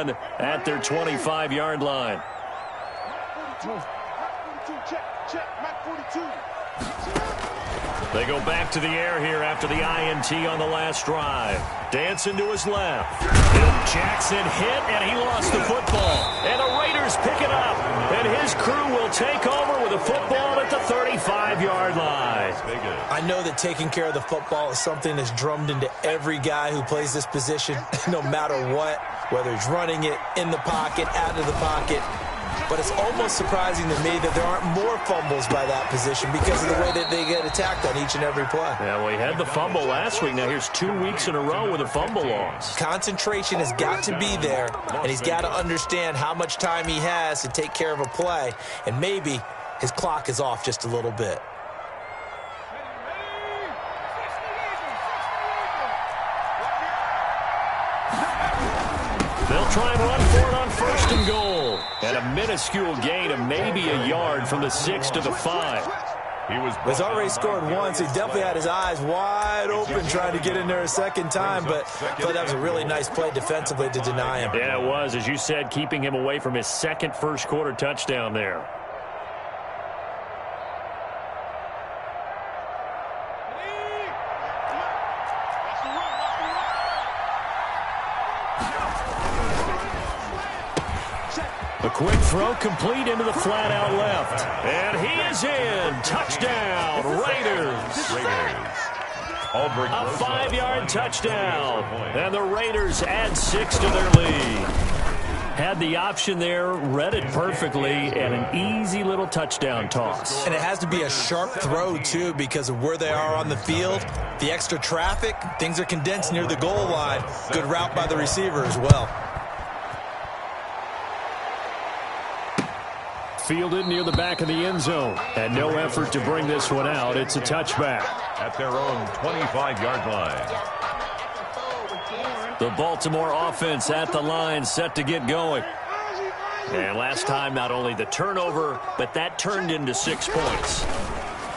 again at their 25-yard line. They go back to the air here after the INT on the last drive. Dancing to his left. Jackson hit, and he lost the football. And the Raiders pick it up. And his crew will take over with a football at the 35-yard line. I know that taking care of the football is something that's drummed into every guy who plays this position, no matter what, whether he's running it, in the pocket, out of the pocket. But it's almost surprising to me that there aren't more fumbles by that position because of the way that they get attacked on each and every play. Yeah, well, he had the fumble last week. Now here's 2 weeks in a row with a fumble loss. Concentration has got to be there, and he's got to understand how much time he has to take care of a play, and maybe his clock is off just a little bit. They'll try and run for it on 1st and goal. And a minuscule gain of maybe a yard from the 6 to the 5. He's already scored once. He definitely had his eyes wide open trying to get in there a second time, but I thought that was a really nice play defensively to deny him. Yeah, it was, as you said, keeping him away from his second first-quarter touchdown there. A quick throw complete into the flat out left. And he is in. Touchdown, Raiders. A 5-yard touchdown. And the Raiders add 6 to their lead. Had the option there, read it perfectly, and an easy little touchdown toss. And it has to be a sharp throw, too, because of where they are on the field. The extra traffic, things are condensed near the goal line. Good route by the receiver as well. Fielded near the back of the end zone. And no effort to bring this one out. It's a touchback. At their own 25-yard line. The Baltimore offense at the line, set to get going. And last time, not only the turnover, but that turned into 6 points.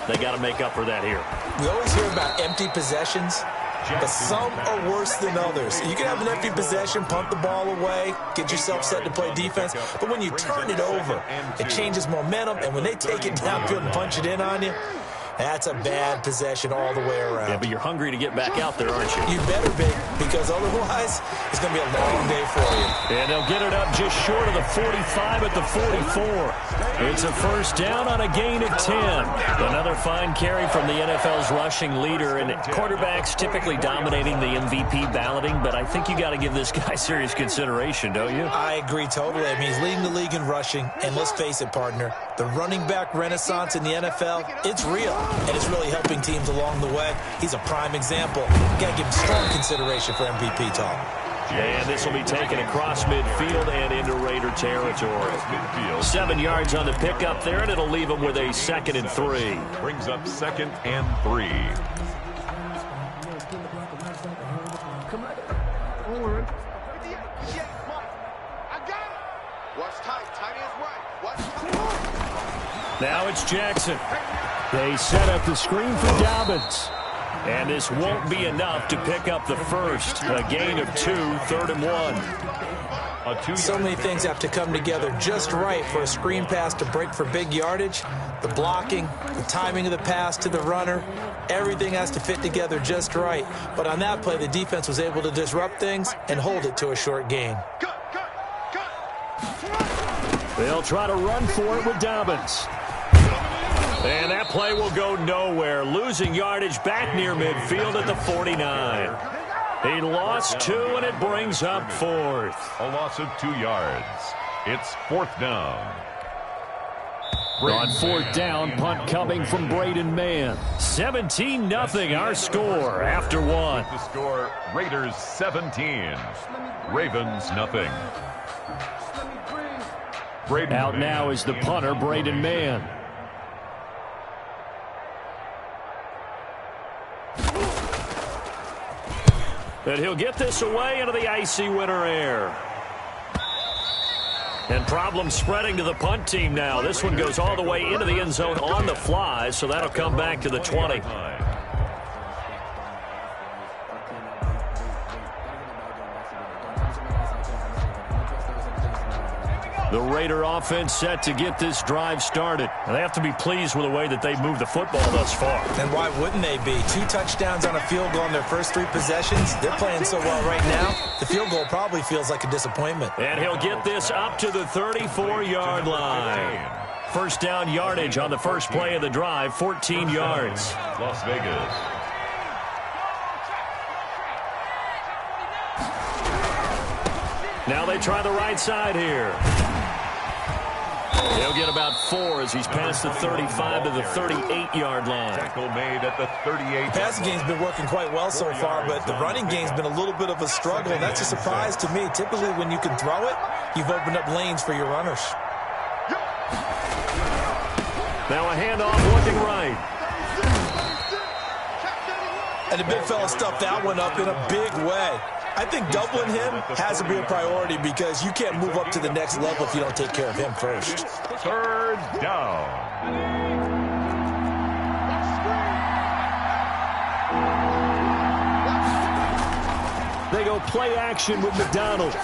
They got to make up for that here. We always hear about empty possessions, but some are worse than others. You can have an empty possession, punt the ball away, get yourself set to play defense, but when you turn it over, it changes momentum, and when they take it downfield and punch it in on you, that's a bad possession all the way around. Yeah, but you're hungry to get back out there, aren't you? You better be, because otherwise it's going to be a long day for you. And they'll get it up just short of the 45 at the 44. It's a first down on a gain of 10. Another fine carry from the NFL's rushing leader, and quarterbacks typically dominating the MVP balloting, but I think you got to give this guy serious consideration, don't you? I agree totally. I mean, he's leading the league in rushing, and let's face it, partner, the running back renaissance in the NFL, it's real. And it's really helping teams along the way. He's a prime example. You got to give him strong consideration for MVP talk. And this will be taken across midfield and into Raider territory. 7 yards on the pickup there, and it'll leave him with a 2nd and 3. Brings up 2nd and 3. Now it's Jackson. They set up the screen for Dobbins. And this won't be enough to pick up the first. A gain of 2, 3rd and 1. So many things have to come together just right for a screen pass to break for big yardage. The blocking, the timing of the pass to the runner, everything has to fit together just right. But on that play, the defense was able to disrupt things and hold it to a short gain. They'll try to run for it with Dobbins. And that play will go nowhere. Losing yardage back near midfield at the 49. He lost 2, and it brings up 4th. A loss of 2 yards. It's 4th down. On 4th down, punt coming from Braden Mann. 17-0 our score after 1. The score, Raiders 17. Ravens nothing. Out now is the punter, Braden Mann. And he'll get this away into the icy winter air. And problems spreading to the punt team now. This one goes all the way into the end zone on the fly, so that'll come back to the 20. The Raider offense set to get this drive started. And they have to be pleased with the way that they've moved the football thus far. And why wouldn't they be? 2 touchdowns on a field goal in their first 3 possessions. They're playing so well right now, the field goal probably feels like a disappointment. And he'll get this up to the 34-yard line. First down yardage on the first play of the drive, 14 yards. Las Vegas. Now they try the right side here. He'll get about 4 as he's past the 35 to the 38-yard line. Tackle made at the 38. The passing game's been working quite well so far, but the running game's been a little bit of a struggle, and that's a surprise to me. Typically, when you can throw it, you've opened up lanes for your runners. Now a handoff looking right. And the big fella stuffed that one up in a big way. I think doubling him has to be a priority because you can't move up to the next level if you don't take care of him first. Third down. They go play action with McDonald.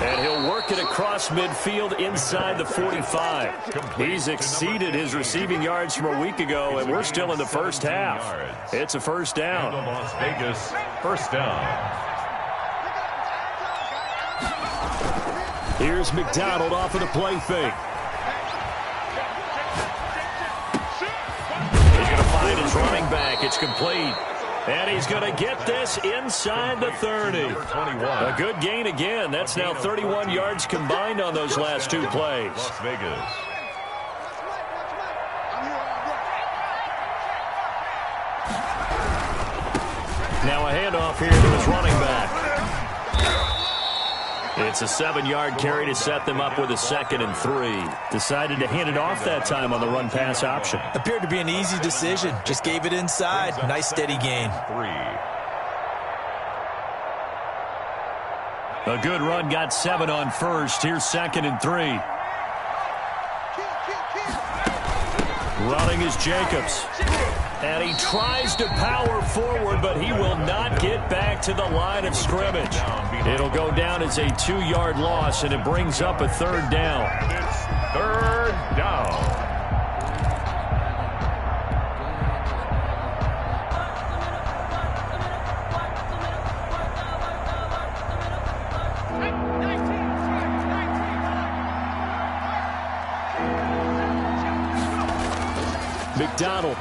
And he'll work it across midfield inside the 45. He's exceeded his receiving yards from a week ago, and we're still in the first half. It's a first down. Las Vegas, first down. Here's McDonald off of the play fake. He's going to find his running back. It's complete. And he's going to get this inside the 30. A good gain again. That's now 31 yards combined on those last 2 plays. Las Vegas. Now a handoff here to his running back. It's a 7-yard carry to set them up with a 2nd and 3. Decided to hand it off that time on the run-pass option. Appeared to be an easy decision. Just gave it inside. Nice steady gain. 3. A good run, got 7 on first. Here's 2nd and 3. Running is Jacobs. And he tries to power forward, but he will not get back to the line of scrimmage. It'll go down as a 2-yard loss, and it brings up a 3rd down. It's 3rd down. McDonald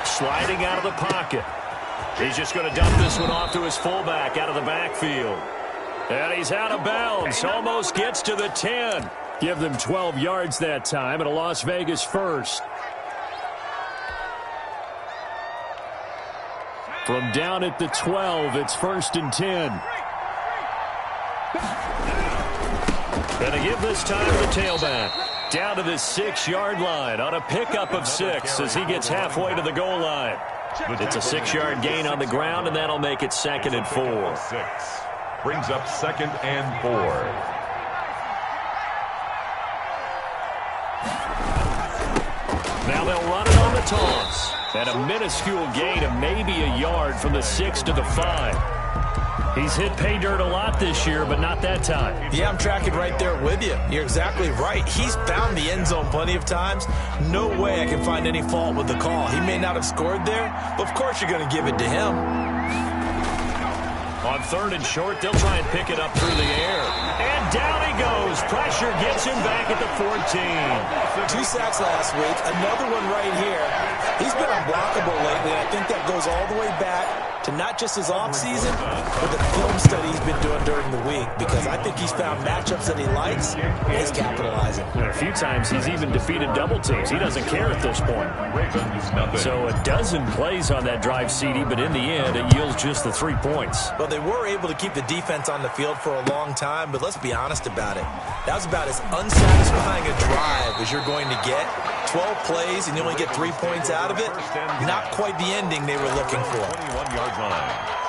sliding out of the pocket. He's just going to dump this one off to his fullback out of the backfield. And he's out of bounds. Almost gets to the 10. Give them 12 yards that time and a Las Vegas first. From down at the 12, it's 1st and 10. Going to give this time to the tailback. Down to the 6-yard line on a pickup of 6 as he gets halfway to the goal line. It's a 6-yard gain on the ground, and that'll make it 2nd and 4. 6. Brings up 2nd and 4. Now they'll run it on the toss. And a minuscule gain of maybe a yard from the 6 to the 5. He's hit pay dirt a lot this year, but not that time. Yeah, I'm tracking right there with you. You're exactly right. He's found the end zone plenty of times. No way I can find any fault with the call. He may not have scored there, but of course you're going to give it to him. On 3rd and short, they'll try and pick it up through the air. And down he goes. Pressure gets him back at the 14. 2 sacks last week. Another one right here. He's been unblockable lately. I think that goes all the way back to not just his offseason, but the film study he's been doing during the week, because I think he's found matchups that he likes, and he's capitalizing. A few times he's even defeated double teams. He doesn't care at this point. So a dozen plays on that drive, CD, but in the end, it yields just the 3 points. Well, they were able to keep the defense on the field for a long time, but let's be honest about it. That was about as unsatisfying a drive as you're going to get. 12 plays and you only get 3 points out of it. Not quite the ending they were looking for. 21-yard line.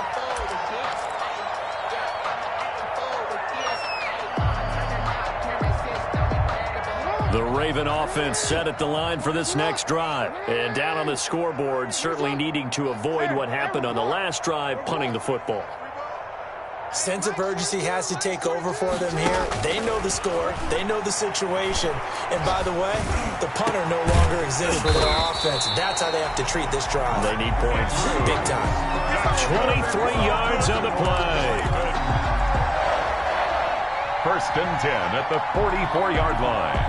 The Raven offense set at the line for this next drive. And down on the scoreboard, certainly needing to avoid what happened on the last drive, punting the football. Sense of urgency has to take over for them here. They know the score. They know the situation. And by the way, the punter no longer exists for their offense. That's how they have to treat this drive. They need points. Big time. 23 yards on the play. First and 10 at the 44-yard line.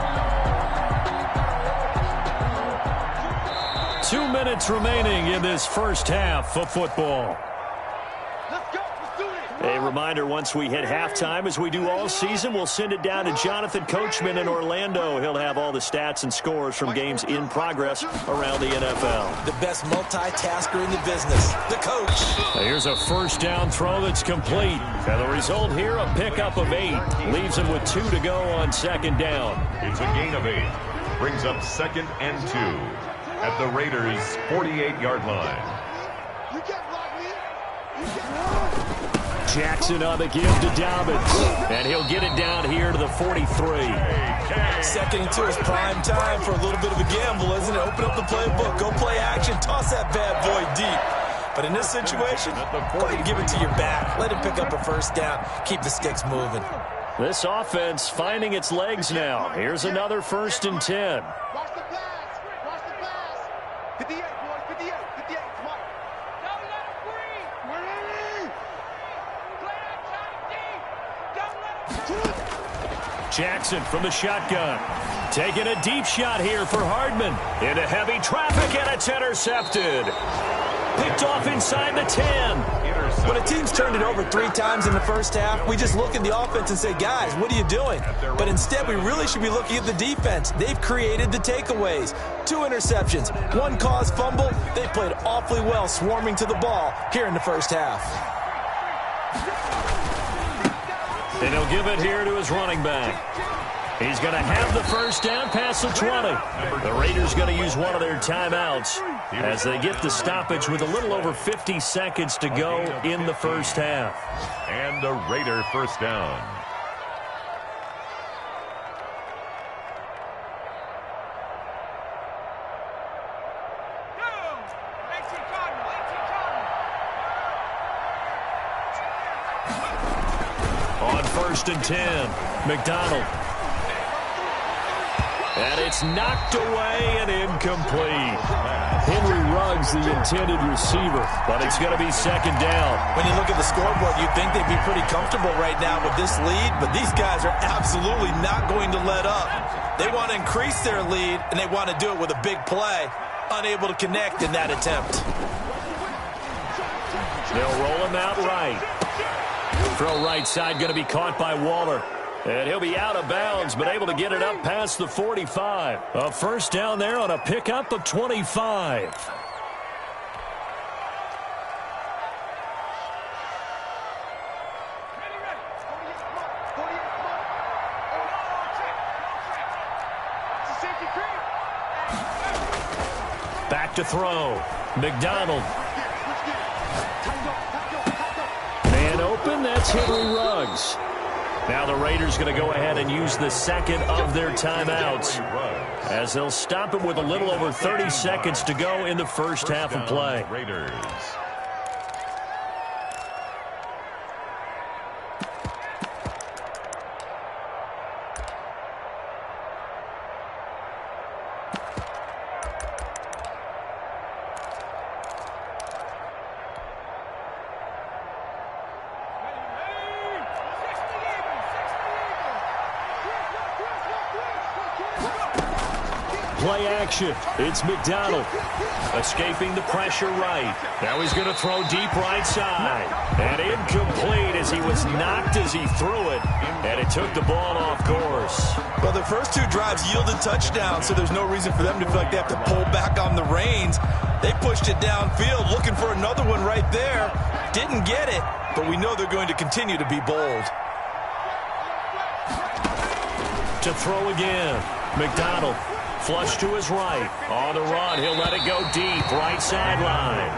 2 minutes remaining in this first half of football. A reminder, once we hit halftime, as we do all season, we'll send it down to Jonathan Coachman in Orlando. He'll have all the stats and scores from games in progress around the NFL. The best multitasker in the business, the coach. Here's a first down throw that's complete. And the result here, a pickup of 8. Leaves him with 2 to go on second down. It's a gain of 8. Brings up second and 2 at the Raiders' 48-yard line. Jackson on the give to Dobbins. And he'll get it down here to the 43. Second and 2 is prime time for a little bit of a gamble, isn't it? Open up the playbook, go play action, toss that bad boy deep. But in this situation, go ahead and give it to your back. Let him pick up a first down. Keep the sticks moving. This offense finding its legs now. Here's another first and 10. Watch the pass. Watch the pass. 58, boys. 58. 58. Come on. Don't let him breathe. We're ready. Play that shot deep. Don't let him breathe. Jackson from the shotgun. Taking a deep shot here for Hardman. Into heavy traffic, and it's intercepted. Picked off inside the 10. When a team's turned it over 3 times in the first half, we just look at the offense and say, guys, what are you doing? But instead, we really should be looking at the defense. They've created the takeaways. 2 interceptions, 1 caused fumble. They played awfully well swarming to the ball here in the first half. And he'll give it here to his running back. He's going to have the first down past the 20. The Raiders going to use one of their timeouts as they get the stoppage with a little over 50 seconds to go in the first half. And a Raider first down. On first and 10, McDonald. And it's knocked away and incomplete. Henry Ruggs, the intended receiver, but it's going to be second down. When you look at the scoreboard, you'd think they'd be pretty comfortable right now with this lead, but these guys are absolutely not going to let up. They want to increase their lead, and they want to do it with a big play. Unable to connect in that attempt. They'll roll him out right. Throw right side going to be caught by Waller. And he'll be out of bounds, but able to get it up past the 45. A first down there on a pickup of 25. Back to throw. McDonald. Man open, that's Henry Ruggs. Now the Raiders going to go ahead and use the second of their timeouts as they'll stop it with a little over 30 seconds to go in the first half of play. Raiders. Play action. It's McDonald. Escaping the pressure right. Now he's going to throw deep right side. And incomplete as he was knocked as he threw it. And it took the ball off course. Well, their first 2 drives yielded touchdowns, so there's no reason for them to feel like they have to pull back on the reins. They pushed it downfield, looking for another one right there. Didn't get it, but we know they're going to continue to be bold. To throw again. McDonald. Flush to his right. On the run, he'll let it go deep. Right sideline.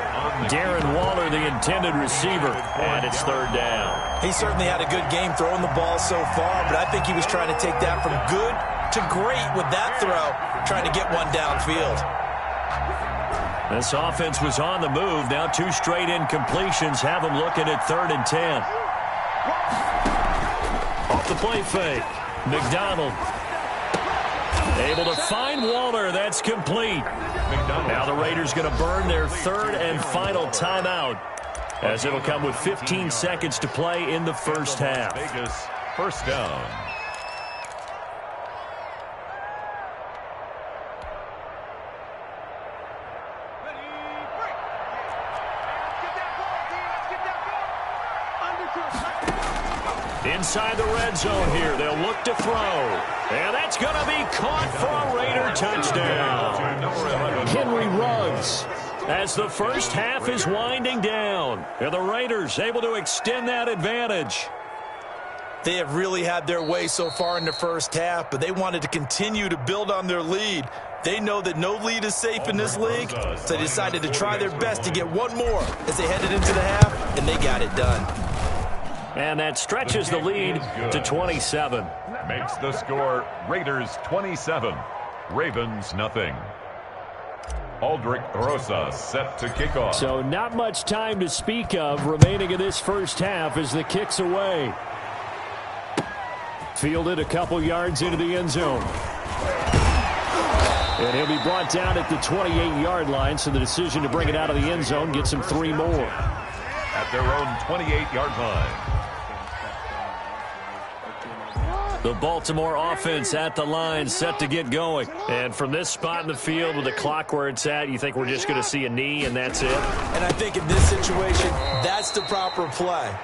Darren Waller, the intended receiver. And it's third down. He certainly had a good game throwing the ball so far, but I think he was trying to take that from good to great with that throw, trying to get one downfield. This offense was on the move. Now 2 straight incompletions have them looking at 3rd and 10. Off the play fake. McDonald. Able to find Waller. That's complete. Now the Raiders going to burn their third and final timeout, as it'll come with 15 seconds to play in the first half. Vegas, first down. Inside the red zone here, they'll look to throw. And that's going to be caught for a Raider touchdown. Henry Ruggs, as the first half is winding down. And the Raiders able to extend that advantage. They have really had their way so far in the first half, but they wanted to continue to build on their lead. They know that no lead is safe in this league, so they decided to try their best to get one more as they headed into the half, and they got it done. And that stretches the lead to 27. Makes the score Raiders 27, Ravens nothing. Aldrich Rosa set to kick off. So not much time to speak of remaining in this first half as the kick's away. Fielded a couple yards into the end zone. And he'll be brought down at the 28-yard line, so the decision to bring it out of the end zone gets him 3 more. At their own 28-yard line. The Baltimore offense at the line, set to get going. And from this spot in the field with the clock where it's at, you think we're just going to see a knee and that's it? And I think in this situation, that's the proper play.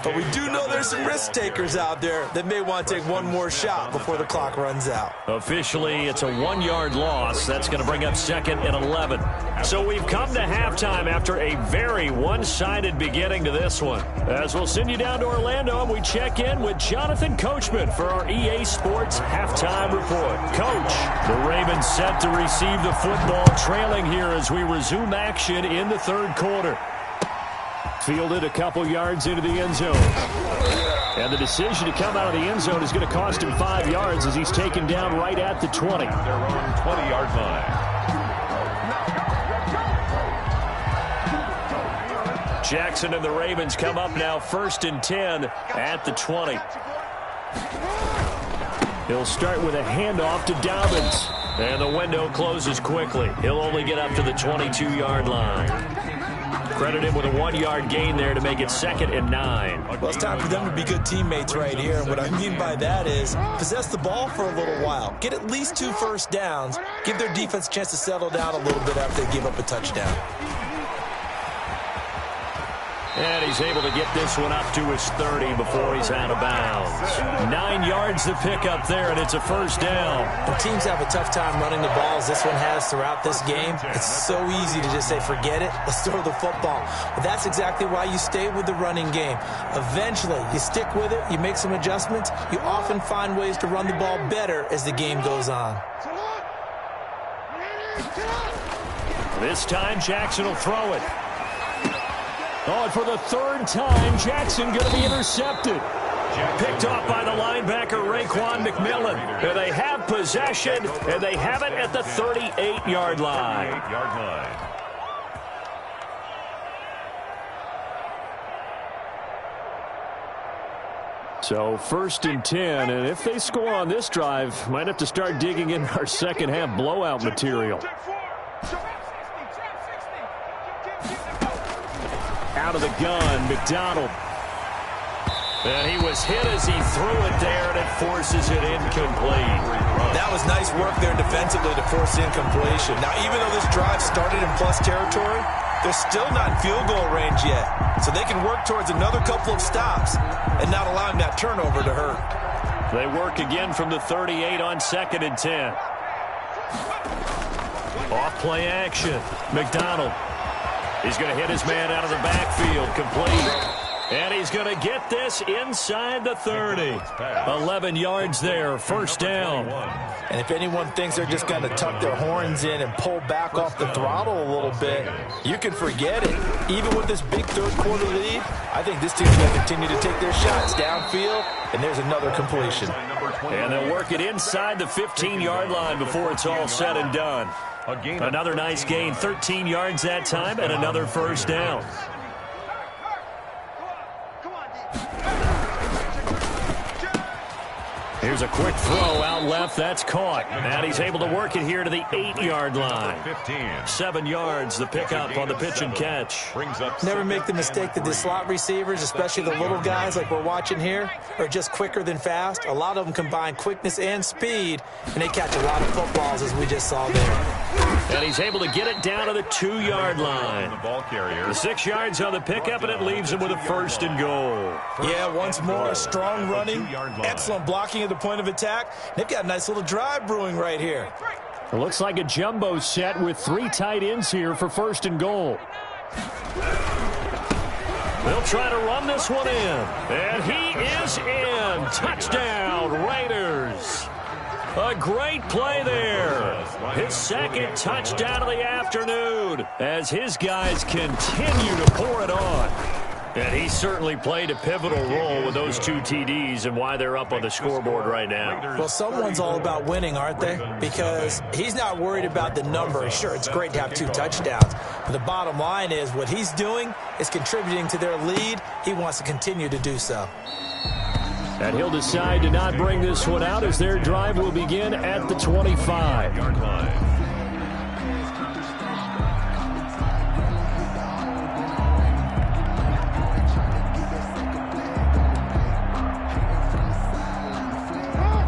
But we do know there's some risk takers out there that may want to take one more shot before the clock runs out. Officially, it's a 1-yard loss. That's going to bring up 2nd and 11. So we've come to halftime after a very one-sided beginning to this one. As we'll send you down to Orlando, and we check in with Jonathan Coachman for our EA Sports Halftime Report. Coach, the Ravens set to receive the football, trailing here as we resume action in the third quarter. Fielded a couple yards into the end zone. And the decision to come out of the end zone is going to cost him 5 yards as he's taken down right at the 20. Their own 20-yard line. Jackson and the Ravens come up now 1st and 10 at the 20. He'll start with a handoff to Dobbins. And the window closes quickly. He'll only get up to the 22-yard line. Credit him with a 1-yard gain there to make it 2nd and 9. Well, it's time for them to be good teammates right here. And what I mean by that is possess the ball for a little while. Get at least 2 first downs. Give their defense a chance to settle down a little bit after they give up a touchdown. And he's able to get this one up to his 30 before he's out of bounds. 9 yards to pick up there, and it's a first down. When teams have a tough time running the ball, as this one has throughout this game, it's so easy to just say, forget it, let's throw the football. But that's exactly why you stay with the running game. Eventually, you stick with it, you make some adjustments, you often find ways to run the ball better as the game goes on. This time, Jackson will throw it. Oh, and for the 3rd time, Jackson going to be intercepted. Picked off by the linebacker, Raekwon McMillan. And they have possession, and they have it at the 38-yard line. So 1st and 10, and if they score on this drive, might have to start digging in our second half blowout material. Out of the gun, McDonald. And he was hit as he threw it there, and it forces it incomplete. That was nice work there defensively to force incompletion. Now, even though this drive started in plus territory, they're still not in field goal range yet. So they can work towards another couple of stops and not allowing that turnover to hurt. They work again from the 38 on 2nd and 10. Off play action. McDonald. He's going to hit his man out of the backfield, complete. And he's going to get this inside the 30. 11 yards there, first down. And if anyone thinks they're just going to tuck their horns in and pull back off the throttle a little bit, you can forget it. Even with this big third quarter lead, I think this team's going to continue to take their shots downfield, and there's another completion. And they'll work it inside the 15-yard line before it's all said and done. Another nice gain, 13 yards that time, and another first down. Here's a quick throw out left. That's caught. And he's able to work it here to the 8-yard line. 7 yards, the pickup on the pitch and catch. Never make the mistake that the slot receivers, especially the little guys like we're watching here, are just quicker than fast. A lot of them combine quickness and speed, and they catch a lot of footballs, as we just saw there. And he's able to get it down to the 2-yard line. The 6 yards on the pickup, and it leaves him with a 1st and goal. Yeah, once more, strong running, excellent blocking at the point of attack. They've got a nice little drive brewing right here. It looks like a jumbo set with 3 tight ends here for 1st and goal. They'll try to run this one in. And he is in. Touchdown, Raiders. A great play there. His 2nd touchdown of the afternoon as his guys continue to pour it on. And he certainly played a pivotal role with those 2 TDs and why they're up on the scoreboard right now. Well, someone's all about winning, aren't they? Because he's not worried about the number. Sure, it's great to have 2 touchdowns. But the bottom line is what he's doing is contributing to their lead. He wants to continue to do so. And he'll decide to not bring this one out as their drive will begin at the 25-yard line.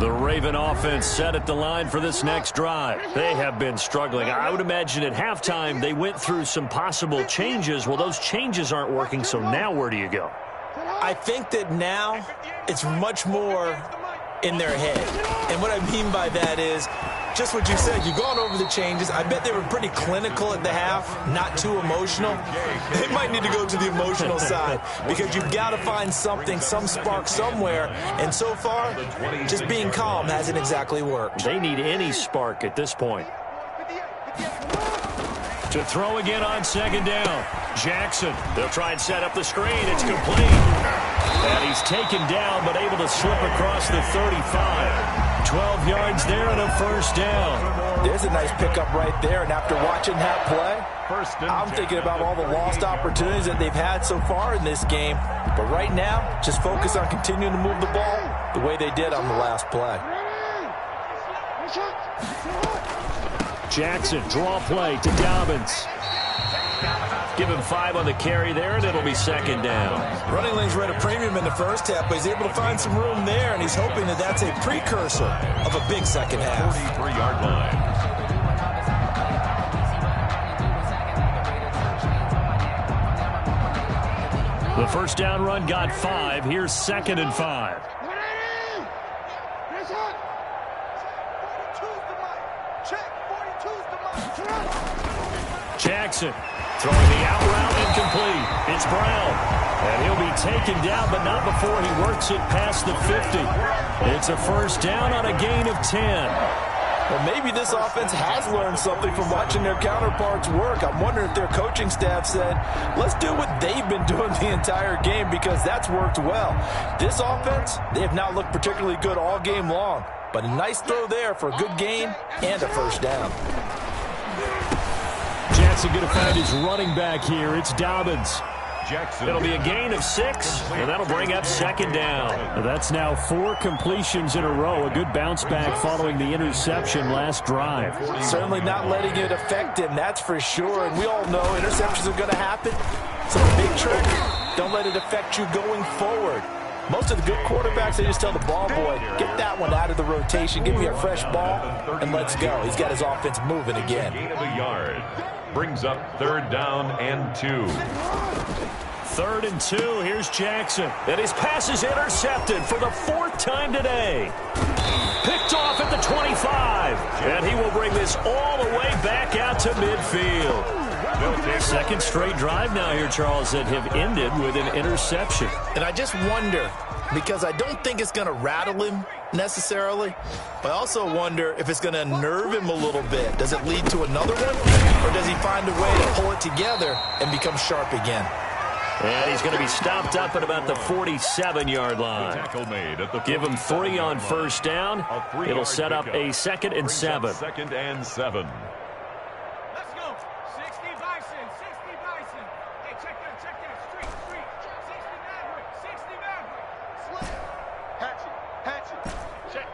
The Raven offense set at the line for this next drive. They have been struggling. I would imagine at halftime they went through some possible changes. Well, those changes aren't working, so now where do you go? I think that now it's much more in their head. And what I mean by that is just what you said. You've gone over the changes. I bet they were pretty clinical at the half, not too emotional. They might need to go to the emotional side because you've got to find something, some spark somewhere. And so far, just being calm hasn't exactly worked. They need any spark at this point. To throw again on 2nd down. Jackson, they'll try and set up the screen. It's complete. And he's taken down, but able to slip across the 35. 12 yards there and a 1st down. There's a nice pickup right there. And after watching that play, I'm thinking about all the lost opportunities that they've had so far in this game. But right now, just focus on continuing to move the ball the way they did on the last play. Jackson, draw play to Dobbins. Give him 5 on the carry there, and it'll be 2nd down. Running lanes were at a premium in the first half, but he's able to find some room there, and he's hoping that that's a precursor of a big second half. 43-yard line. The 1st down run got 5. Here's 2nd and 5. Jackson throwing the out route incomplete. It's Brown. And he'll be taken down, but not before he works it past the 50. It's a 1st down on a gain of 10. Well, maybe this offense has learned something from watching their counterparts work. I'm wondering if their coaching staff said, let's do what they've been doing the entire game because that's worked well. This offense, they have not looked particularly good all game long. But a nice throw there for a good gain and a 1st down. Jackson going to find his running back here. It's Dobbins. It'll be a gain of 6, and that'll bring up 2nd down. That's now 4 completions in a row. A good bounce back following the interception last drive. Certainly not letting it affect him, that's for sure. And we all know interceptions are going to happen. So a big trick, don't let it affect you going forward. Most of the good quarterbacks, they just tell the ball boy, get that one out of the rotation, give me a fresh ball, and let's go. He's got his offense moving again. Gain of a yard. Brings up 3rd down and 2. 3rd and 2. Here's Jackson. And his pass is intercepted for the 4th time today. Picked off at the 25. And he will bring this all the way back out to midfield. 2nd straight drive now here, Charles, that have ended with an interception. And I just wonder, because I don't think it's going to rattle him necessarily, but I also wonder if it's going to unnerve him a little bit. Does it lead to another one, or does he find a way to pull it together and become sharp again? And he's going to be stopped up at about the 47-yard line. Give him 3 on 1st down. It'll set up a 2nd and 7. 2nd and 7. Hatchet. Check.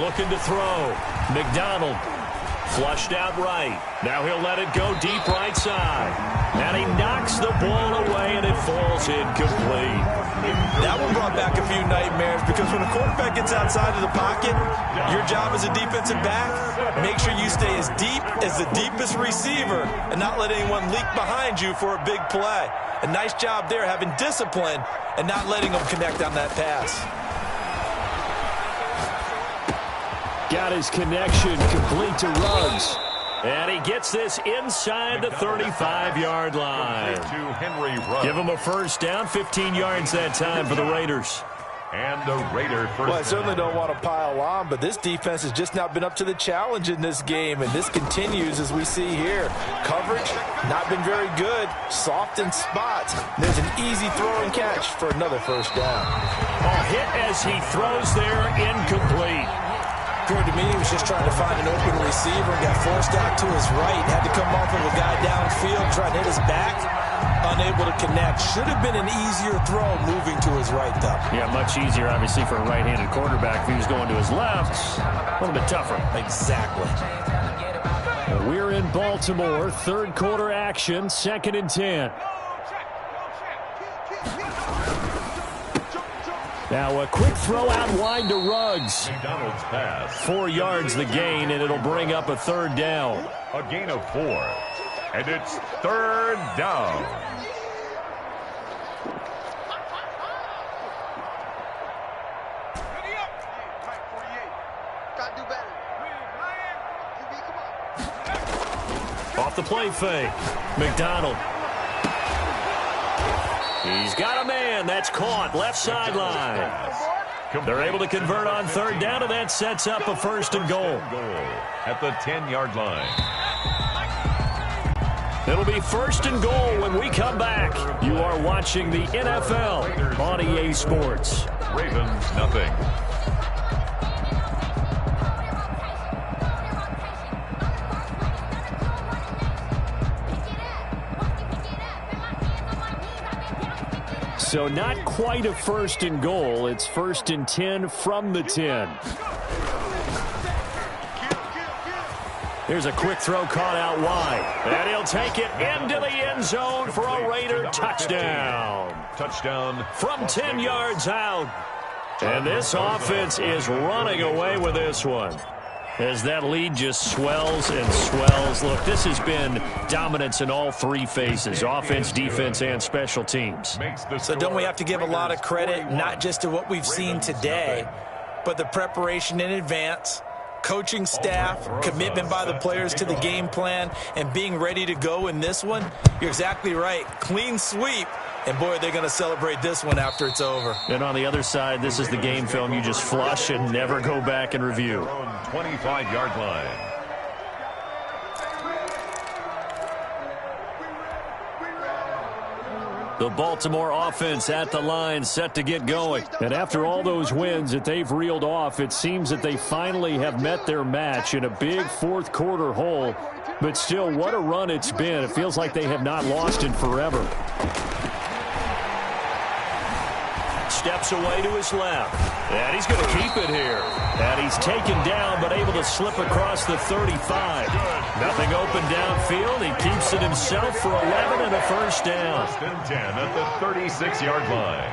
Looking to throw. McDonald. Flushed out right. Now he'll let it go deep right side. And he knocks the ball away, and it falls incomplete. That one brought back a few nightmares because when a quarterback gets outside of the pocket, your job as a defensive back, make sure you stay as deep as the deepest receiver and not let anyone leak behind you for a big play. A nice job there having discipline and not letting them connect on that pass. Got his connection complete to Ruggs. And he gets this inside the 35-yard line. Give him a first down, 15 yards that time for the Raiders. And the Raider first. Well, I certainly don't want to pile on, but this defense has just not been up to the challenge in this game, and this continues as we see here. Coverage, not been very good, soft in spots. There's an easy throw and catch for another first down. A hit as he throws there, incomplete. Appeared to me he was just trying to find an open receiver and got forced out to his right. Had to come off of a guy downfield, trying to hit his back. Unable to connect. Should have been an easier throw moving to his right, though. Yeah, much easier, obviously, for a right-handed quarterback. If he was going to his left, a little bit tougher. Exactly. We're in Baltimore. Third quarter action, 2nd and 10. Now a quick throw out wide to Ruggs. McDonald's pass. 4 yards the gain, and it'll bring up a third down. A gain of 4. And it's third down. Off the play fake. McDonald. He's got a man. That's caught. Left sideline. They're able to convert on third down, and that sets up a first and goal. At the 10-yard line. It'll be first and goal when we come back. You are watching the NFL on EA Sports. Ravens, nothing. So not quite a first and goal. It's first and 10 from the 10. Here's a quick throw caught out wide. And he'll take it into the end zone for a Raider touchdown. Touchdown. From 10 yards out. And this offense is running away with this one. As that lead just swells and swells. Look, this has been dominance in all three phases, offense, defense, and special teams. So don't we have to give a lot of credit, not just to what we've seen today, but the preparation in advance, coaching staff, commitment by the players to the game plan, and being ready to go in this one? You're exactly right. Clean sweep. And, boy, they're going to celebrate this one after it's over. And on the other side, this is the game film you just flush and never go back and review. 25-yard line. The Baltimore offense at the line, set to get going. And after all those wins that they've reeled off, it seems that they finally have met their match in a big fourth quarter hole. But still, what a run it's been. It feels like they have not lost in forever. Steps away to his left. And he's going to keep it here. And he's taken down but able to slip across the 35. Nothing open downfield. He keeps it himself for 11 and a first down. First and 10 at the 36-yard line.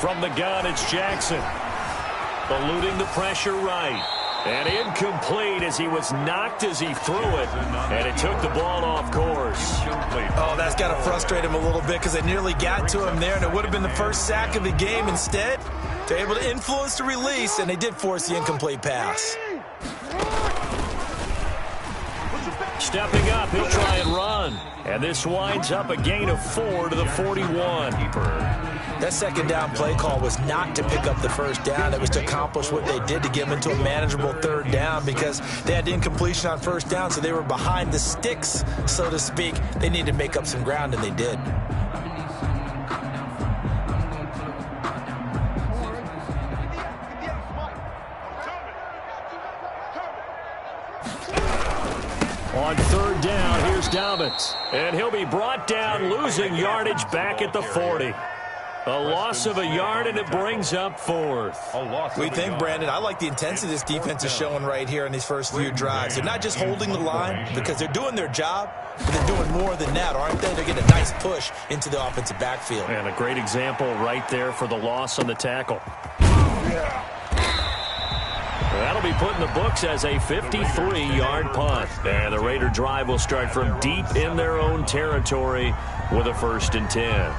From the gun, it's Jackson. Eluding the pressure right. And incomplete as he was knocked as he threw it. And it took the ball off course. Oh, that's got to frustrate him a little bit because they nearly got to him there, and it would have been the first sack of the game. Instead, they're able to influence the release, and they did force the incomplete pass. Stepping up, he'll try and run. And this winds up a gain of 4 to the 41. That second down play call was not to pick up the first down. It was to accomplish what they did to get them into a manageable third down because they had incompletion on first down, so they were behind the sticks, so to speak. They needed to make up some ground, and they did. On third down, here's Dobbins. And he'll be brought down, losing yardage back at the 40. A loss of a yard, and it brings up fourth. We think, Brandon, I like the intensity this defense is showing right here in these first few drives. They're not just holding the line because they're doing their job, but they're doing more than that, aren't they? They're getting a nice push into the offensive backfield. And a great example right there for the loss on the tackle. That'll be put in the books as a 53-yard punt. And the Raider drive will start from deep in their own territory with a 1st and 10.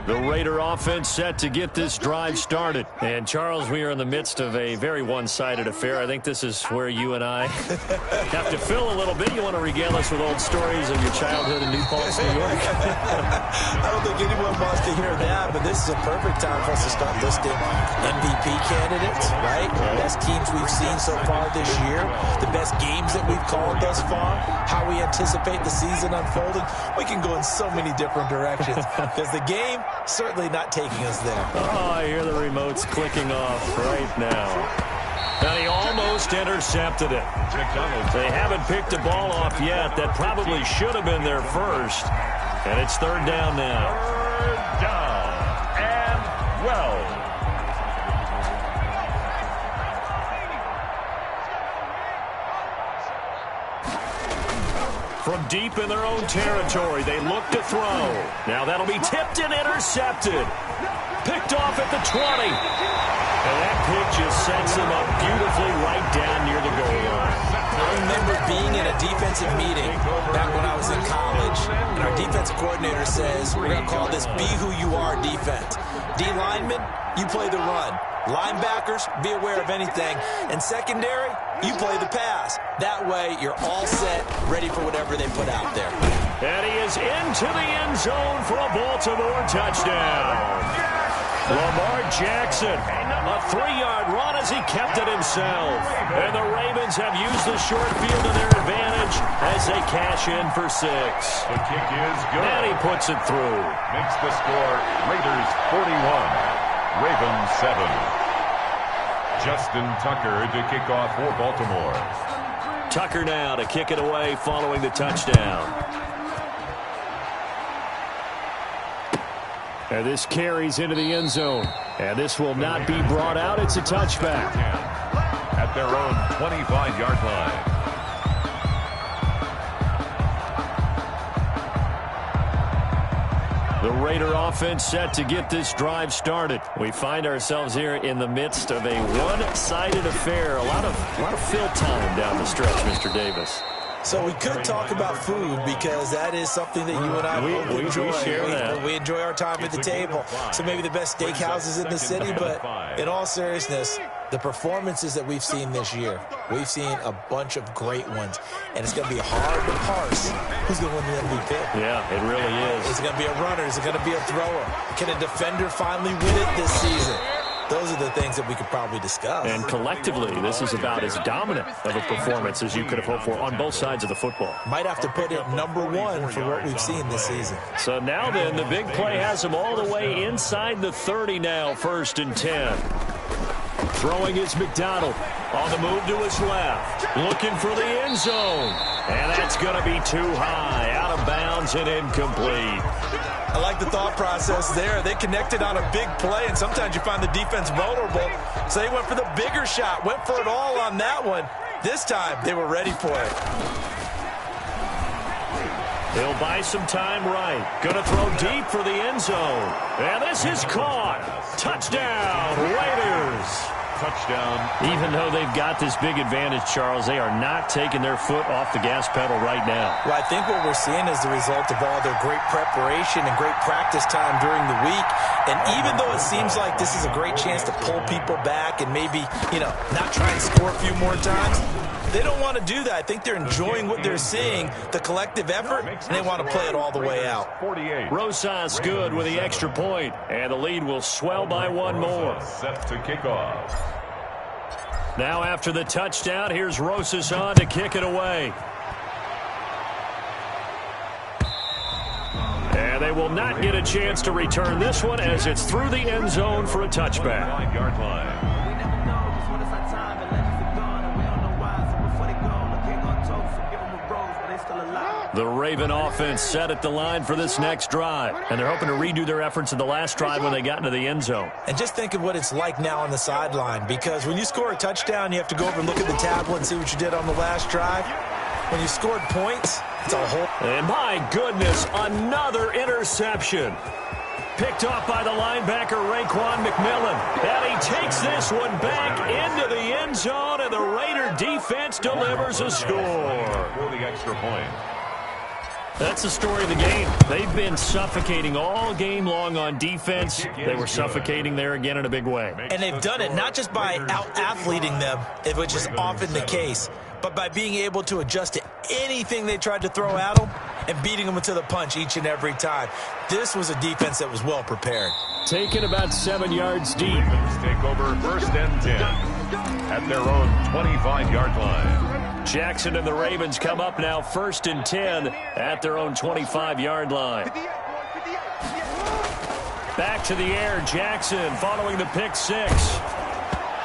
The Raider offense set to get this drive started. And, Charles, we are in the midst of a very one-sided affair. I think this is where you and I have to fill a little bit. You want to regale us with old stories of your childhood in New Paltz, New York? I don't think anyone wants to hear that, but this is a perfect time for us to start listing MVP candidates, right? The best teams we've seen so far this year, the best games that we've called thus far, how we anticipate the season unfolding. We can go in so many different directions because the game certainly not taking us there. Oh, I hear the remotes clicking off right now. And he almost intercepted it. They haven't picked a ball off yet. That probably should have been their first. And it's 3rd down now. 3rd down and 12. From deep in their own territory, they look to throw. Now that'll be tipped and intercepted. Picked off at the 20. And that pick just sets him up beautifully right down near the goal line. I remember being in a defensive meeting back when I was in college, and our defensive coordinator says, we're going to call this Be Who You Are defense. D linemen, you play the run. Linebackers, be aware of anything. And secondary, you play the pass. That way, you're all set, ready for whatever they put out there. And he is into the end zone for a Baltimore touchdown. Lamar Jackson, a 3-yard run as he kept it himself. And the Ravens have used the short field to their advantage as they cash in for 6. The kick is good. And he puts it through. Makes the score Raiders 41, Ravens 7. Justin Tucker to kick off for Baltimore. Tucker now to kick it away following the touchdown. And this carries into the end zone. And this will not be brought out. It's a touchback. At their own 25-yard line. The Raider offense set to get this drive started. We find ourselves here in the midst of a one-sided affair. A lot of fill time down the stretch, Mr. Davis. So we could talk about food because that is something that you and I both enjoy. We share that. We enjoy our time at the table. So maybe the best steakhouses in the city, but in all seriousness, the performances that we've seen this year, we've seen a bunch of great ones, and it's going to be hard to parse who's going to win the MVP. Yeah, it really is. Is it going to be a runner? Is it going to be a thrower? Can a defender finally win it this season? Those are the things that we could probably discuss. And collectively, this is about as dominant of a performance as you could have hoped for on both sides of the football. Might have to put it number 1 for what we've seen this season. So now then, the big play has him all the way inside the 30 now, 1st and 10. Throwing is McDonald. On the move to his left. Looking for the end zone. And that's going to be too high. Out of bounds and incomplete. I like the thought process there. They connected on a big play, and sometimes you find the defense vulnerable. So they went for the bigger shot, went for it all on that one. This time, they were ready for it. He'll buy some time right. Going to throw deep for the end zone. And this is caught. Touchdown, Raiders. Touchdown. Even though they've got this big advantage, Charles, they are not taking their foot off the gas pedal right now. Well, I think what we're seeing is the result of all their great preparation and great practice time during the week. And even though it seems like this is a great chance to pull people back and maybe, not try and score a few more times, they don't want to do that. I think they're enjoying what they're seeing, the collective effort, and they want to play it all the way out. 48. Rosas good with the extra point, and the lead will swell by one more. Set to kick off. Now after the touchdown, here's Rosas on to kick it away. And they will not get a chance to return this one as it's through the end zone for a touchback. 5-yard line. The Raven offense set at the line for this next drive, and they're hoping to redo their efforts in the last drive when they got into the end zone. And just think of what it's like now on the sideline, because when you score a touchdown, you have to go over and look at the tablet and see what you did on the last drive. When you scored points, it's a whole... And my goodness, another interception. Picked off by the linebacker, Raekwon McMillan. And he takes this one back into the end zone, and the Raider defense delivers a score. For the extra point. That's the story of the game. They've been suffocating all game long on defense. They were suffocating there again in a big way. And they've done it not just by out-athleting them, which is often the case, but by being able to adjust to anything they tried to throw at them and beating them to the punch each and every time. This was a defense that was well prepared. Taken about 7 yards deep. Ravens take over 1st and 10 at their own 25-yard line. Jackson and the Ravens come up now 1st and 10 at their own 25-yard line. Back to the air, Jackson following the pick six.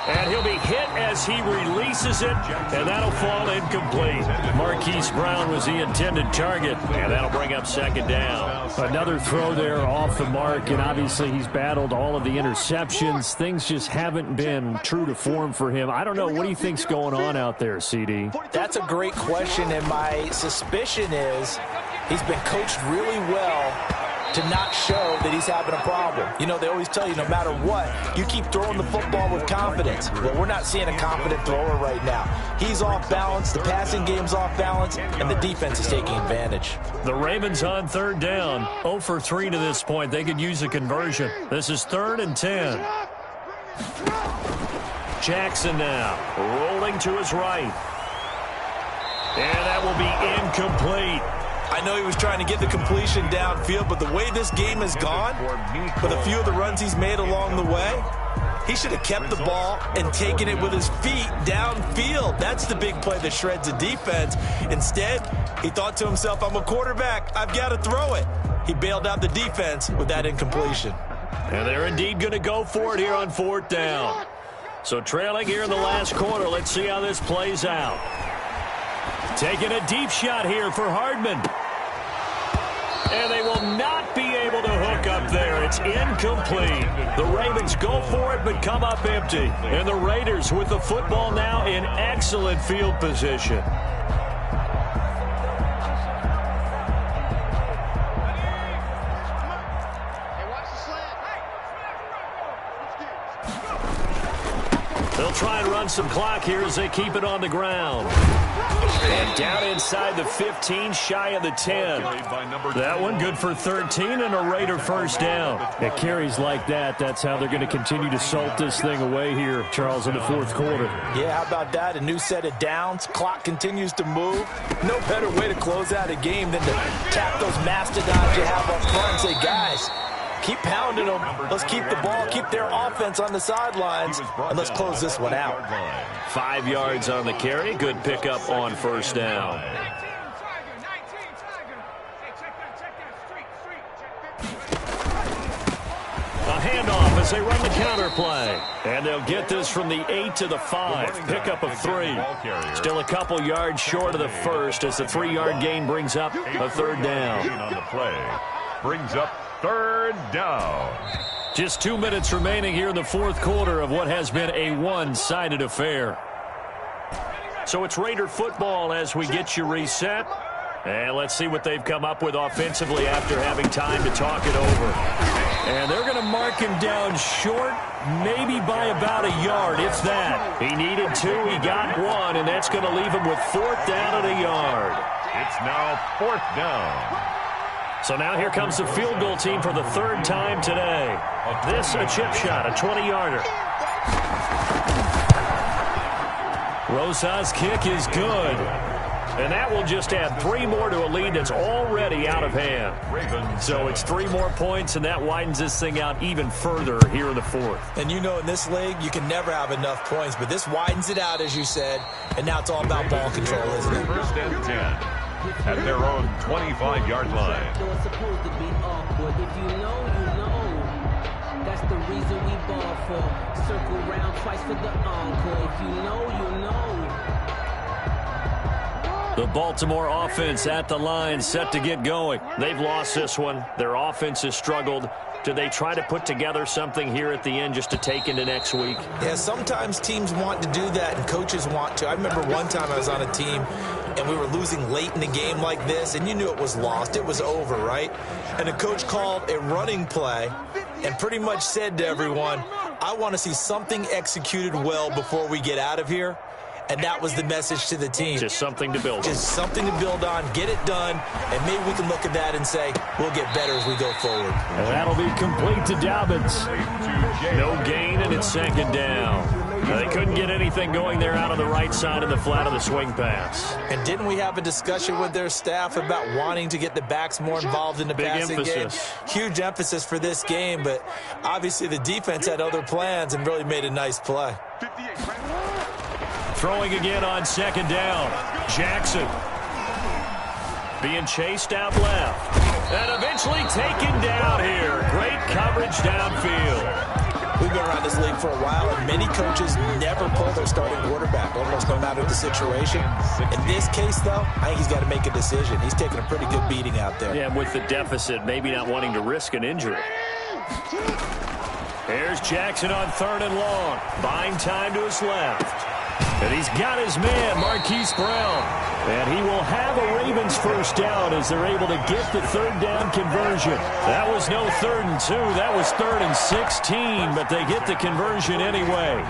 And he'll be hit as he releases it, and that'll fall incomplete. Marquise Brown was the intended target, and that'll bring up 2nd down. Another throw there off the mark, and obviously he's battled all of the interceptions. Things just haven't been true to form for him. I don't know. What do you think's going on out there, CD? That's a great question, and my suspicion is he's been coached really well to not show that he's having a problem. You know, they always tell you no matter what, you keep throwing the football with confidence. Well, we're not seeing a confident thrower right now. He's off balance, the passing game's off balance, and the defense is taking advantage. The Ravens on 3rd down, 0 for 3 to this point. They could use a conversion. This is 3rd and 10. Jackson now, rolling to his right. And that will be incomplete. I know he was trying to get the completion downfield, but the way this game has gone, with a few of the runs he's made along the way, he should have kept the ball and taken it with his feet downfield. That's the big play that shreds the defense. Instead, he thought to himself, I'm a quarterback, I've got to throw it. He bailed out the defense with that incompletion. And they're indeed going to go for it here on 4th down. So trailing here in the last quarter, let's see how this plays out. Taking a deep shot here for Hardman. And they will not be able to hook up there. It's incomplete. The Ravens go for it but come up empty. And the Raiders with the football now in excellent field position. They'll try and run some clock here as they keep it on the ground. And down inside the 15, shy of the 10. That one good for 13 and a Raider 1st down. At carries like that, that's how they're going to continue to salt this thing away here, Charles, in the 4th quarter. Yeah, how about that? A new set of downs. Clock continues to move. No better way to close out a game than to tap those mastodons you have up front and say, guys, keep pounding them. Let's keep the ball, keep their offense on the sidelines, and let's close this one out. 5 yards on the carry. Good pickup on 1st down. A handoff as they run the counter play. And they'll get this from the 8 to the 5. Pickup of 3. Still a couple yards short of the first as the 3-yard gain brings up a 3rd down. On the play. Brings up 3rd down. Just 2 minutes remaining here in the 4th quarter of what has been a one-sided affair. So it's Raider football as we get you reset. And let's see what they've come up with offensively after having time to talk it over. And they're going to mark him down short, maybe by about a yard, if that. He needed 2, he got 1, and that's going to leave him with 4th down and a yard. It's now 4th down. So now here comes the field goal team for the 3rd time today. This a chip shot, a 20-yarder. Rosas' kick is good. And that will just add 3 more to a lead that's already out of hand. So it's 3 more points, and that widens this thing out even further here in the 4th. And you know in this league, you can never have enough points, but this widens it out, as you said, and now it's all about ball control, isn't it? 1st and 10 at their own 25-yard line. It's supposed to be awkward. If you know, you know. That's the reason we ball for. Circle round twice for the encore. If you know, you know. The Baltimore offense at the line, set to get going. They've lost this one. Their offense has struggled. Do they try to put together something here at the end just to take into next week? Yeah, sometimes teams want to do that and coaches want to. I remember one time I was on a team and we were losing late in the game like this, and you knew it was lost. It was over, right? And the coach called a running play and pretty much said to everyone, I want to see something executed well before we get out of here. And that was the message to the team. Just something to build on. Just something to build on, get it done, and maybe we can look at that and say, we'll get better as we go forward. And that'll be complete to Dobbins. No gain, and it's second down. They couldn't get anything going there out on the right side of the flat of the swing pass. And didn't we have a discussion with their staff about wanting to get the backs more involved in the passing game? Huge emphasis for this game, but obviously the defense had other plans and really made a nice play. Throwing again on second down. Jackson being chased out left. And eventually taken down here. Great coverage downfield. We've been around this league for a while, and many coaches never pull their starting quarterback, almost no matter the situation. In this case, though, I think he's got to make a decision. He's taking a pretty good beating out there. Yeah, with the deficit, maybe not wanting to risk an injury. Here's Jackson on 3rd and long. Buying time to his left. And he's got his man, Marquise Brown. And he will have a Ravens first down as they're able to get the 3rd down conversion. That was no 3rd and 2. That was 3rd and 16, but they get the conversion anyway.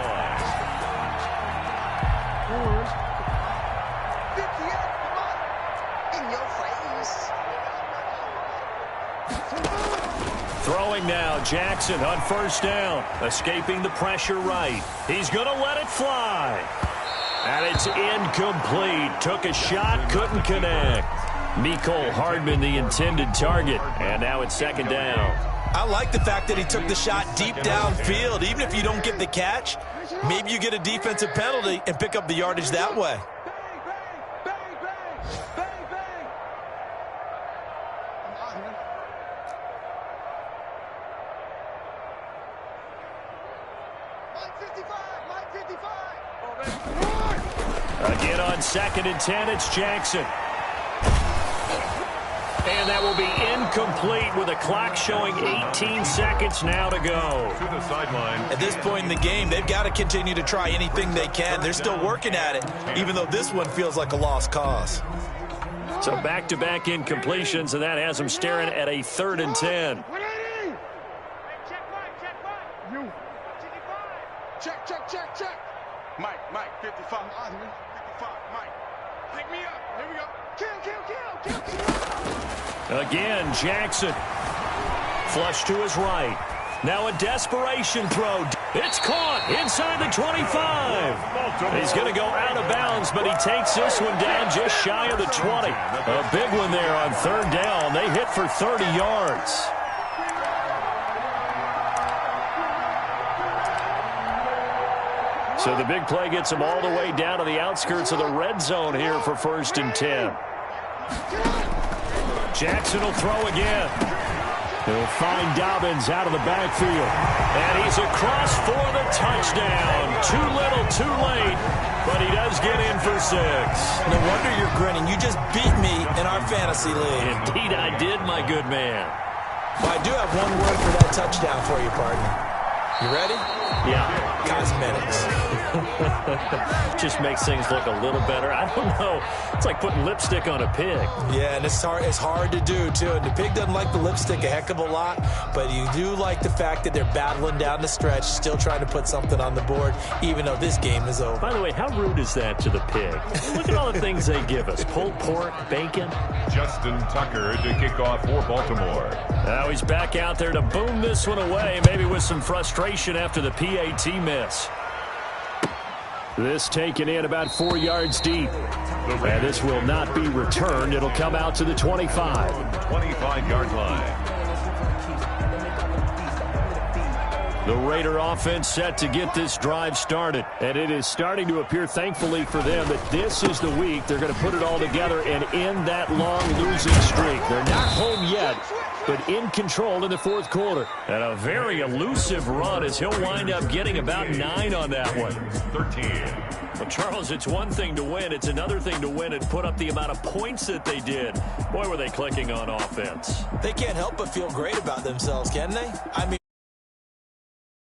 Throwing now, Jackson on 1st down, escaping the pressure right. He's going to let it fly. And it's incomplete. Took a shot, couldn't connect. Mecole Hardman, the intended target. And now it's 2nd down. I like the fact that he took the shot deep downfield. Even if you don't get the catch, maybe you get a defensive penalty and pick up the yardage that way. Again on 2nd and 10, it's Jackson. And that will be incomplete with a clock showing 18 seconds now to go. To the sideline. At this point in the game, they've got to continue to try anything they can. They're still working at it, even though this one feels like a lost cause. So back-to-back incompletions, and that has them staring at a 3rd and 10. Check. Mike, 55. 55, Mike. Pick me up. Here we go. Kill. Again, Jackson. Flush to his right. Now a desperation throw. It's caught inside the 25. He's going to go out of bounds, but he takes this one down just shy of the 20. A big one there on 3rd down. They hit for 30 yards. So the big play gets him all the way down to the outskirts of the red zone here for 1st and 10. Jackson will throw again. He'll find Dobbins out of the backfield. And he's across for the touchdown. Too little, too late. But he does get in for 6. No wonder you're grinning. You just beat me in our fantasy league. Indeed I did, my good man. Well, I do have one word for that touchdown for you, partner. You ready? Yeah. Cosmetics. Just makes things look a little better. I don't know. It's like putting lipstick on a pig. Yeah, and it's hard to do, too. And the pig doesn't like the lipstick a heck of a lot, but you do like the fact that they're battling down the stretch, still trying to put something on the board, even though this game is over. By the way, how rude is that to the pig? Look at all the things they give us. Pulled pork, bacon. Justin Tucker to kick off for Baltimore. Now he's back out there to boom this one away, maybe with some frustration after the PAT miss. This taken in about 4 yards deep. And this will not be returned. It'll come out to the 25. 25-yard line. The Raider offense set to get this drive started. And it is starting to appear, thankfully for them, that this is the week they're going to put it all together and end that long losing streak. They're not home yet, but in control in the 4th quarter. And a very elusive run as he'll wind up getting about 9 on that one. 13. Well, Charles, it's one thing to win. It's another thing to win and put up the amount of points that they did. Boy, were they clicking on offense. They can't help but feel great about themselves, can they? I mean...